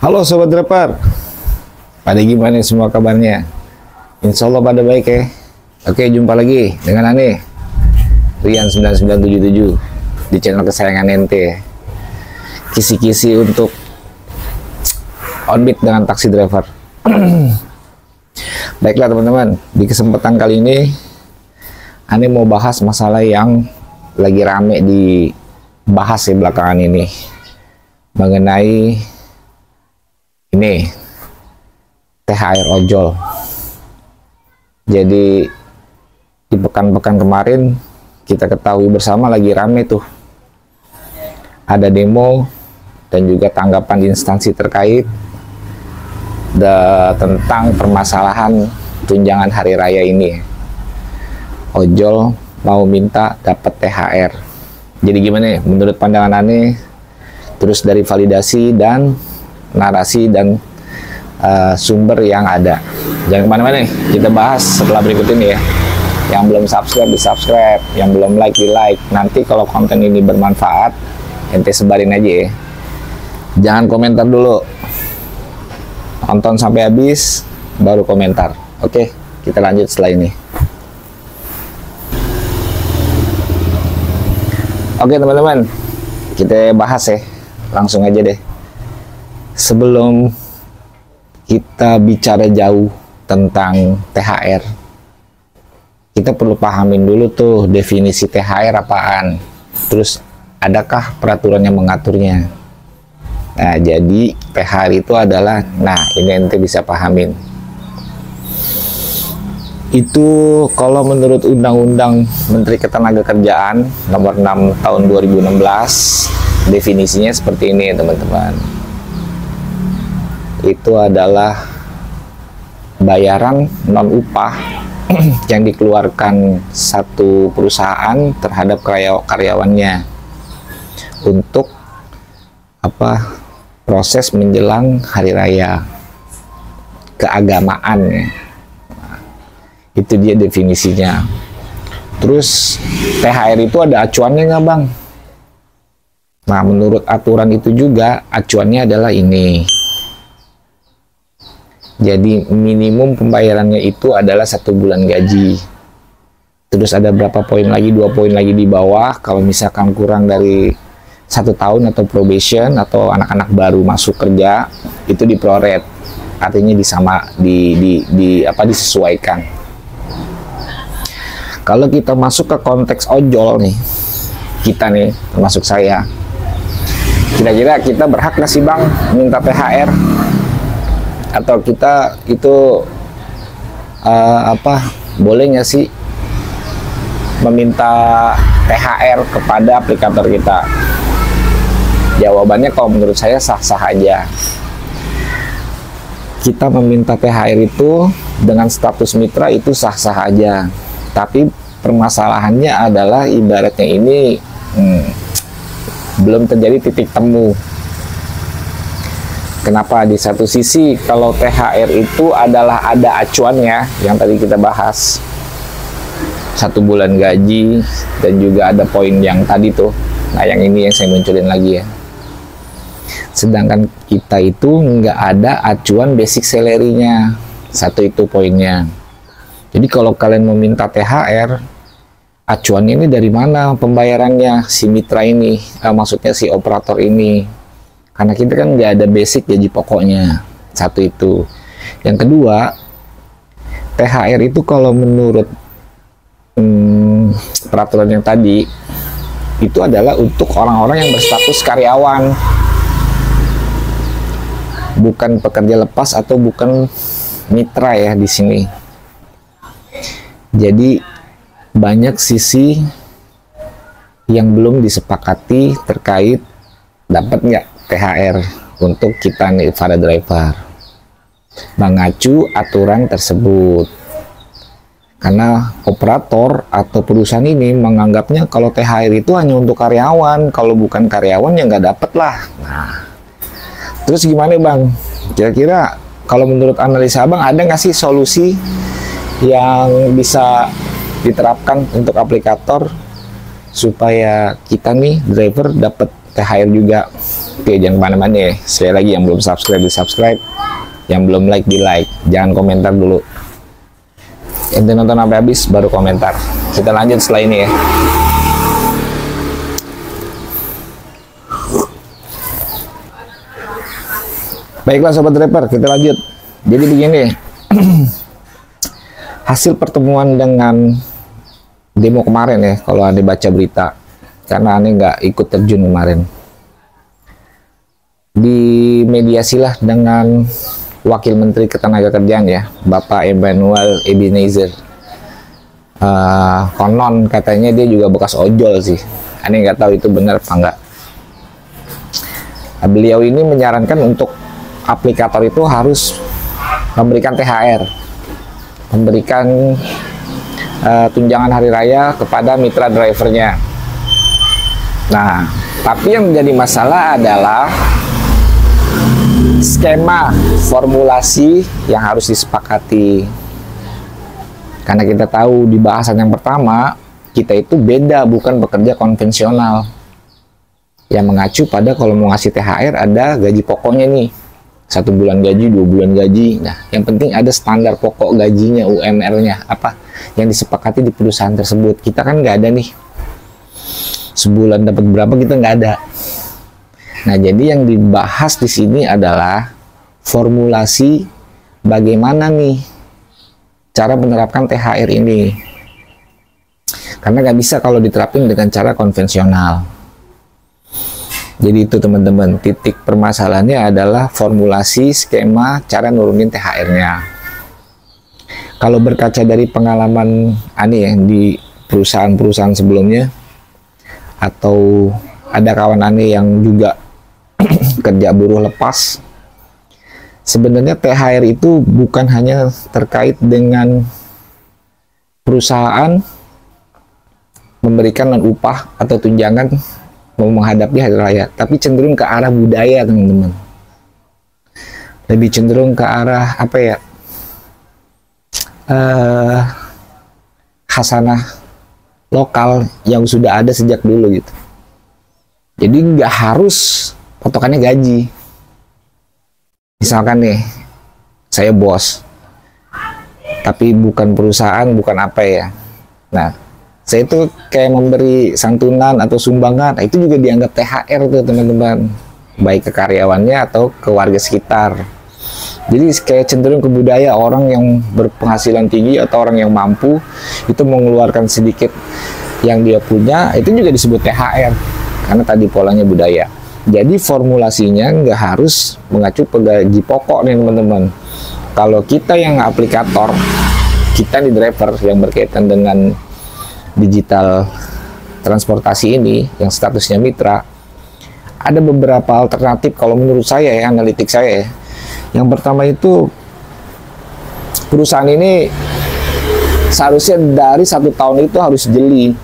Halo Sobat Driver, pada gimana semua kabarnya? Insya Allah pada baik ya. Oke, jumpa lagi dengan Ane Rian 9977 di channel kesayangan ente. Kisi-kisi untuk onbit dengan taksi driver. Baiklah teman-teman, di kesempatan kali ini Ane mau bahas masalah yang lagi rame dibahas ya belakangan ini, mengenai ini THR ojol. Jadi di pekan-pekan kemarin kita ketahui bersama lagi rame tuh, ada demo dan juga tanggapan instansi terkait tentang permasalahan tunjangan hari raya ini. Ojol mau minta dapat THR. Jadi gimana ya menurut pandangan Ane, terus dari validasi dan narasi dan sumber yang ada. Jangan kemana-mana, kita bahas setelah berikut ini ya. Yang belum subscribe di subscribe, yang belum like di like. Nanti kalau konten ini bermanfaat, ente sebarin aja ya. Jangan komentar dulu, tonton sampai habis baru komentar. Oke, kita lanjut setelah ini. Oke teman-teman, kita bahas ya, langsung aja deh. Sebelum kita bicara jauh tentang THR, kita perlu pahamin dulu tuh definisi THR apaan, terus adakah peraturan yang mengaturnya. Nah, jadi THR itu adalah, nah ini ente bisa pahamin. Itu kalau menurut Undang-Undang Menteri Ketenagakerjaan nomor 6 tahun 2016, definisinya seperti ini teman-teman. Itu adalah bayaran non upah yang dikeluarkan satu perusahaan terhadap karyawannya untuk proses menjelang hari raya keagamaan ya. Nah, itu dia definisinya. Terus THR itu ada acuannya nggak bang? Nah menurut aturan itu juga acuannya adalah ini. Jadi minimum pembayarannya itu adalah 1 bulan gaji. Terus ada berapa poin lagi, 2 poin lagi di bawah. Kalau misalkan kurang dari 1 tahun atau probation atau anak-anak baru masuk kerja, itu diproret. Artinya disesuaikan. Kalau kita masuk ke konteks ojol nih, kita nih termasuk saya, kira-kira kita berhak nggak sih bang minta THR? Atau kita itu boleh nggak sih meminta THR kepada aplikator kita? Jawabannya kalau menurut saya sah-sah aja. Kita meminta THR itu dengan status mitra itu sah-sah aja. Tapi permasalahannya adalah ibaratnya ini belum terjadi titik temu. Kenapa? Di satu sisi kalau THR itu adalah ada acuannya yang tadi kita bahas, 1 bulan gaji, dan juga ada poin yang tadi tuh. Nah yang ini yang saya munculin lagi ya. Sedangkan kita itu nggak ada acuan basic salary-nya. Satu itu poinnya. Jadi kalau kalian meminta THR, acuannya ini dari mana pembayarannya si mitra ini, maksudnya si operator ini. Karena kita kan nggak ada basic gaji pokoknya. Satu itu. Yang kedua, THR itu kalau menurut peraturan yang tadi, itu adalah untuk orang-orang yang berstatus karyawan, bukan pekerja lepas atau bukan mitra ya di sini. Jadi banyak sisi yang belum disepakati terkait dapat nggak THR untuk kita nih para driver, mengacu aturan tersebut. Karena operator atau perusahaan ini menganggapnya kalau THR itu hanya untuk karyawan, kalau bukan karyawan ya nggak dapet lah. Nah terus gimana bang, kira-kira kalau menurut analisa abang ada nggak sih solusi yang bisa diterapkan untuk aplikator supaya kita nih driver dapat THR juga. Oke, jangan kemana-mana ya. Sekali lagi, yang belum subscribe di subscribe, yang belum like di like, jangan komentar dulu. Ente nonton sampai habis baru komentar. Kita lanjut setelah ini ya. Baiklah sobat driver, kita lanjut. Jadi begini, hasil pertemuan dengan demo kemarin ya, kalau Anda baca berita, karena Anda nggak ikut terjun kemarin. Dimediasilah dengan Wakil Menteri Ketenagakerjaan ya, Bapak Emmanuel Ebenezer. Konon katanya dia juga bekas ojol sih. Anda nggak tahu itu benar apa enggak. Beliau ini menyarankan untuk aplikator itu harus memberikan THR, memberikan tunjangan hari raya kepada mitra drivernya. Nah, tapi yang menjadi masalah adalah skema formulasi yang harus disepakati. Karena kita tahu di bahasan yang pertama, kita itu beda, bukan bekerja konvensional. Yang mengacu pada kalau mau ngasih THR ada gaji pokoknya nih. 1 bulan gaji, 2 bulan gaji. Nah, yang penting ada standar pokok gajinya, UMR-nya, apa yang disepakati di perusahaan tersebut. Kita kan nggak ada nih. Sebulan dapat berapa kita nggak ada. Nah, jadi yang dibahas di sini adalah formulasi bagaimana nih cara menerapkan THR ini. Karena nggak bisa kalau diterapin dengan cara konvensional. Jadi itu teman-teman, titik permasalahannya adalah formulasi skema cara nurunin THR-nya. Kalau berkaca dari pengalaman Ani ya di perusahaan-perusahaan sebelumnya, atau ada kawan Ani yang juga kerja buruh lepas, sebenarnya THR itu bukan hanya terkait dengan perusahaan memberikan upah atau tunjangan mau menghadapi hari raya, tapi cenderung ke arah budaya teman-teman. Lebih cenderung ke arah apa ya, khasanah lokal yang sudah ada sejak dulu gitu. Jadi nggak harus potokannya gaji. Misalkan nih, saya bos, tapi bukan perusahaan, bukan apa ya. Nah, saya itu kayak memberi santunan atau sumbangan, nah, itu juga dianggap THR tuh teman-teman, baik ke karyawannya atau ke warga sekitar. Jadi kayak cenderung ke budaya, orang yang berpenghasilan tinggi atau orang yang mampu itu mengeluarkan sedikit yang dia punya, itu juga disebut THR karena tadi polanya budaya. Jadi formulasinya nggak harus mengacu ke gaji pokok nih teman-teman. Kalau kita yang aplikator, kita di driver yang berkaitan dengan digital transportasi ini yang statusnya mitra, ada beberapa alternatif kalau menurut saya ya, analitik saya ya. Yang pertama itu, perusahaan ini seharusnya dari 1 tahun itu harus jeli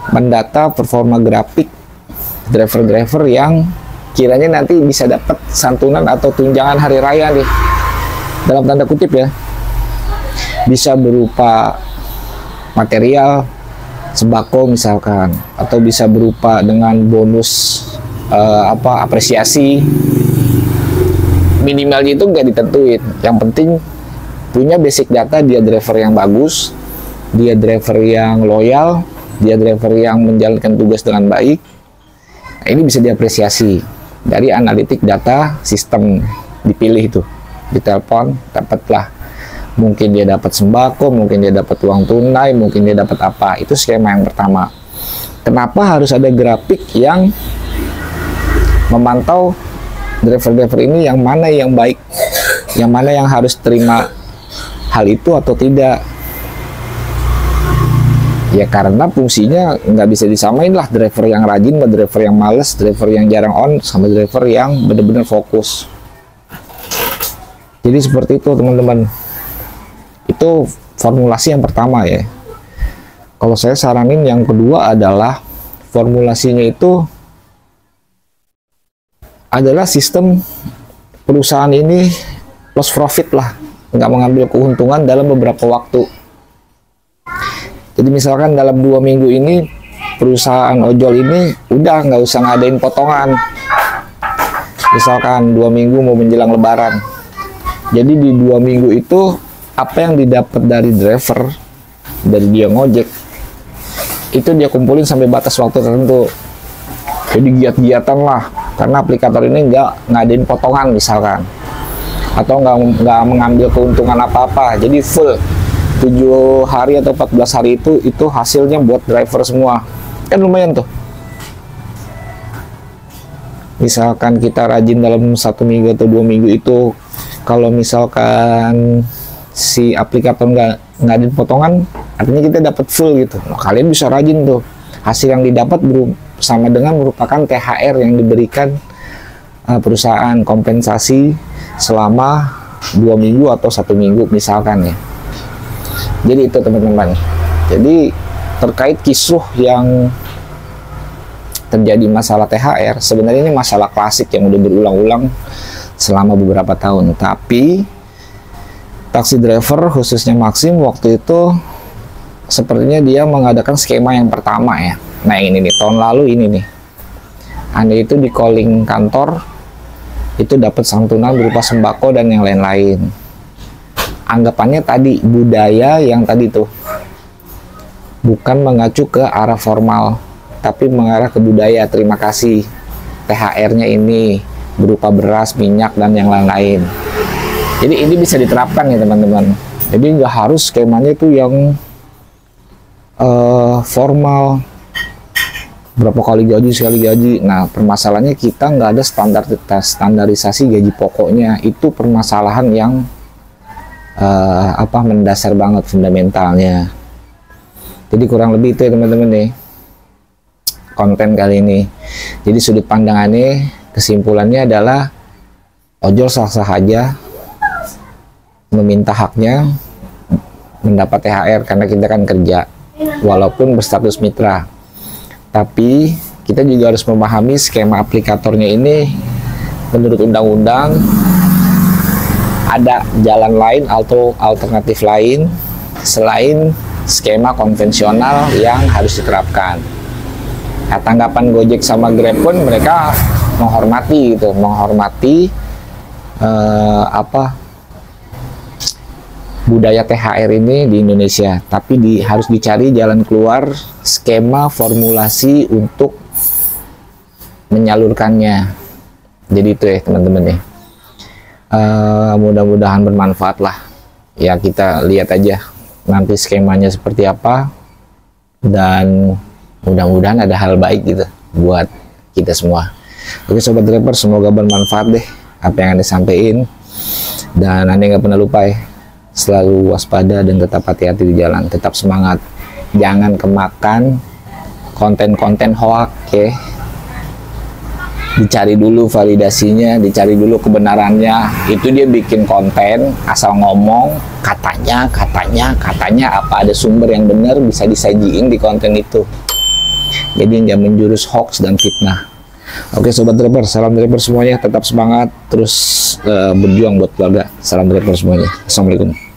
mendata performa grafik driver-driver yang kiranya nanti bisa dapat santunan atau tunjangan hari raya nih, dalam tanda kutip ya, bisa berupa material sembako misalkan, atau bisa berupa dengan bonus apresiasi. Minimalnya itu nggak ditentuin, yang penting punya basic data, dia driver yang bagus, dia driver yang loyal, dia driver yang menjalankan tugas dengan baik. Nah, ini bisa diapresiasi dari analitik data sistem dipilih itu, ditelepon dapatlah. Mungkin dia dapat sembako, mungkin dia dapat uang tunai, mungkin dia dapat apa. Itu skema yang pertama. Kenapa harus ada grafik yang memantau driver-driver ini yang mana yang baik, yang mana yang harus terima hal itu atau tidak? Ya karena fungsinya nggak bisa disamain lah, driver yang rajin sama driver yang males, driver yang jarang on sama driver yang benar-benar fokus. Jadi seperti itu teman-teman. Itu formulasi yang pertama ya. Kalau saya saranin yang kedua adalah formulasinya itu adalah sistem perusahaan ini loss profit lah, nggak mengambil keuntungan dalam beberapa waktu. Jadi misalkan dalam 2 minggu ini perusahaan ojol ini udah nggak usah ngadain potongan. Misalkan 2 minggu mau menjelang lebaran, jadi di 2 minggu itu apa yang didapat dari driver, dari dia ngojek, itu dia kumpulin sampai batas waktu tertentu. Jadi giat-giatan lah, karena aplikator ini nggak ngadain potongan misalkan, atau nggak mengambil keuntungan apa-apa. Jadi full 7 hari atau 14 hari itu hasilnya buat driver semua. Kan lumayan tuh. Misalkan kita rajin dalam 1 minggu atau 2 minggu itu, kalau misalkan si aplikator nggak ngadain potongan, artinya kita dapat full gitu. Nah, kalian bisa rajin tuh. Hasil yang didapat sama dengan merupakan THR yang diberikan perusahaan, kompensasi selama 2 minggu atau 1 minggu misalkan ya. Jadi itu teman-teman. Jadi terkait kisruh yang terjadi masalah THR, sebenarnya ini masalah klasik yang udah berulang-ulang selama beberapa tahun. Tapi taksi driver khususnya Maxim waktu itu sepertinya dia mengadakan skema yang pertama ya. Nah ini nih, tahun lalu ini nih, Anda itu di calling kantor itu dapat santunan berupa sembako dan yang lain-lain. Anggapannya tadi budaya yang tadi tuh bukan mengacu ke arah formal, tapi mengarah ke budaya. Terima kasih, THR-nya ini berupa beras, minyak, dan yang lain-lain. Jadi ini bisa diterapkan ya teman-teman. Jadi nggak harus skemanya itu yang formal, berapa kali gaji, sekali gaji. Nah permasalahannya kita nggak ada standarisasi gaji pokoknya. Itu permasalahan yang mendasar banget, fundamentalnya. Jadi kurang lebih itu ya teman-teman nih konten kali ini. Jadi sudut pandangannya, kesimpulannya adalah ojol sah-sah aja meminta haknya mendapat THR karena kita kan kerja walaupun berstatus mitra. Tapi kita juga harus memahami skema aplikatornya ini menurut undang-undang ada jalan lain atau alternatif lain selain skema konvensional yang harus diterapkan. Nah, tanggapan Gojek sama Grab pun mereka menghormati gitu, menghormati budaya THR ini di Indonesia, tapi harus dicari jalan keluar, skema formulasi untuk menyalurkannya. Jadi itu ya teman-teman ya. Mudah-mudahan bermanfaat lah ya. Kita lihat aja nanti skemanya seperti apa, dan mudah-mudahan ada hal baik gitu buat kita semua. Oke sobat driver, semoga bermanfaat deh apa yang Anda sampaikan, dan Anda nggak pernah lupa ya, selalu waspada dan tetap hati-hati di jalan, tetap semangat, jangan kemakan konten-konten hoax ya. Dicari dulu validasinya, dicari dulu kebenarannya. Itu dia bikin konten asal ngomong, katanya apa ada sumber yang benar bisa disajiin di konten itu. Jadi nggak menjurus hoax dan fitnah. Oke sobat driver, salam driver semuanya, tetap semangat terus berjuang buat keluarga. Salam driver semuanya. Assalamualaikum.